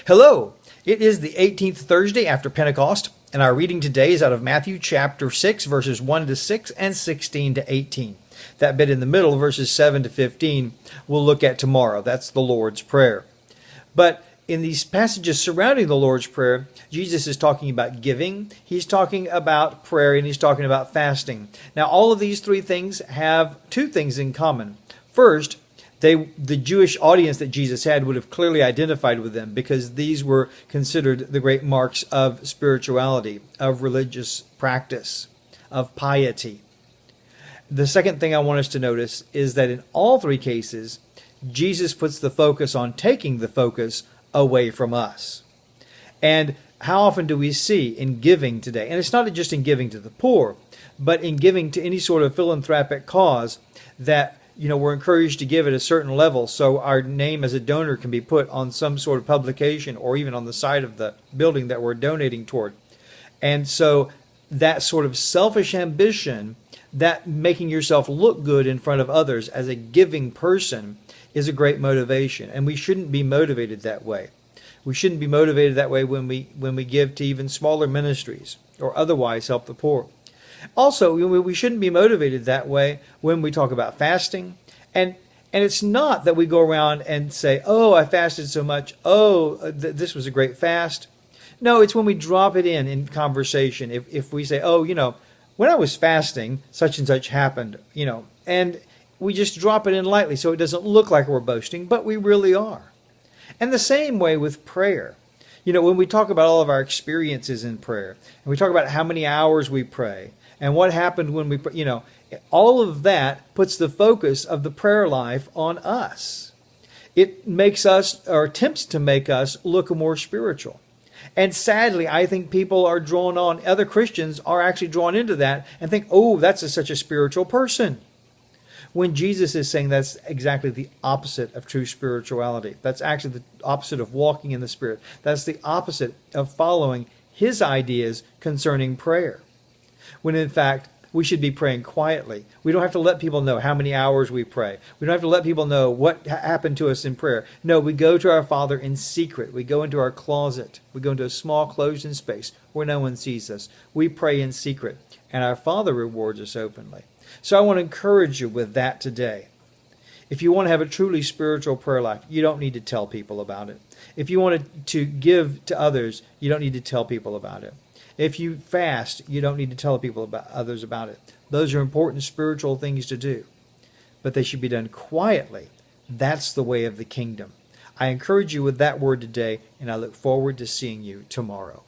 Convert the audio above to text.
Hello! It is the 18th Thursday after Pentecost, and our reading today is out of Matthew chapter 6, verses 1 to 6 and 16 to 18. That bit in the middle, verses 7 to 15, we'll look at tomorrow. That's the Lord's Prayer. But in these passages surrounding the Lord's Prayer, Jesus is talking about giving, he's talking about prayer, and he's talking about fasting. Now, all of these three things have two things in common. First, the Jewish audience that Jesus had would have clearly identified with them because these were considered the great marks of spirituality, of religious practice, of piety. The second thing I want us to notice is that in all three cases, Jesus puts the focus on taking the focus away from us. And how often do we see in giving today, and it's not just in giving to the poor, but in giving to any sort of philanthropic cause that we're encouraged to give at a certain level so our name as a donor can be put on some sort of publication or even on the side of the building that we're donating toward. And so that sort of selfish ambition, that making yourself look good in front of others as a giving person is a great motivation. And we shouldn't be motivated that way. We shouldn't be motivated that way when we give to even smaller ministries or otherwise help the poor. Also, we shouldn't be motivated that way when we talk about fasting. And it's not that we go around and say, oh, I fasted so much. Oh, this was a great fast. No, it's when we drop it in conversation. If we say, oh, when I was fasting, such and such happened, and we just drop it in lightly so it doesn't look like we're boasting, but we really are. And the same way with prayer. When we talk about all of our experiences in prayer, and we talk about how many hours we pray, and what happened when we, all of that puts the focus of the prayer life on us. It makes us, or attempts to make us, look more spiritual. And sadly, I think people are drawn on, other Christians are actually drawn into that and think, oh, that's such a spiritual person. When Jesus is saying that's exactly the opposite of true spirituality. That's actually the opposite of walking in the Spirit. That's the opposite of following His ideas concerning prayer. When in fact, we should be praying quietly. We don't have to let people know how many hours we pray. We don't have to let people know what happened to us in prayer. No, we go to our Father in secret. We go into our closet. We go into a small closed-in space where no one sees us. We pray in secret, and our Father rewards us openly. So I want to encourage you with that today. If you want to have a truly spiritual prayer life, you don't need to tell people about it. If you want to give to others, you don't need to tell people about it. If you fast, you don't need to tell others about it. Those are important spiritual things to do, but they should be done quietly. That's the way of the kingdom. I encourage you with that word today, and I look forward to seeing you tomorrow.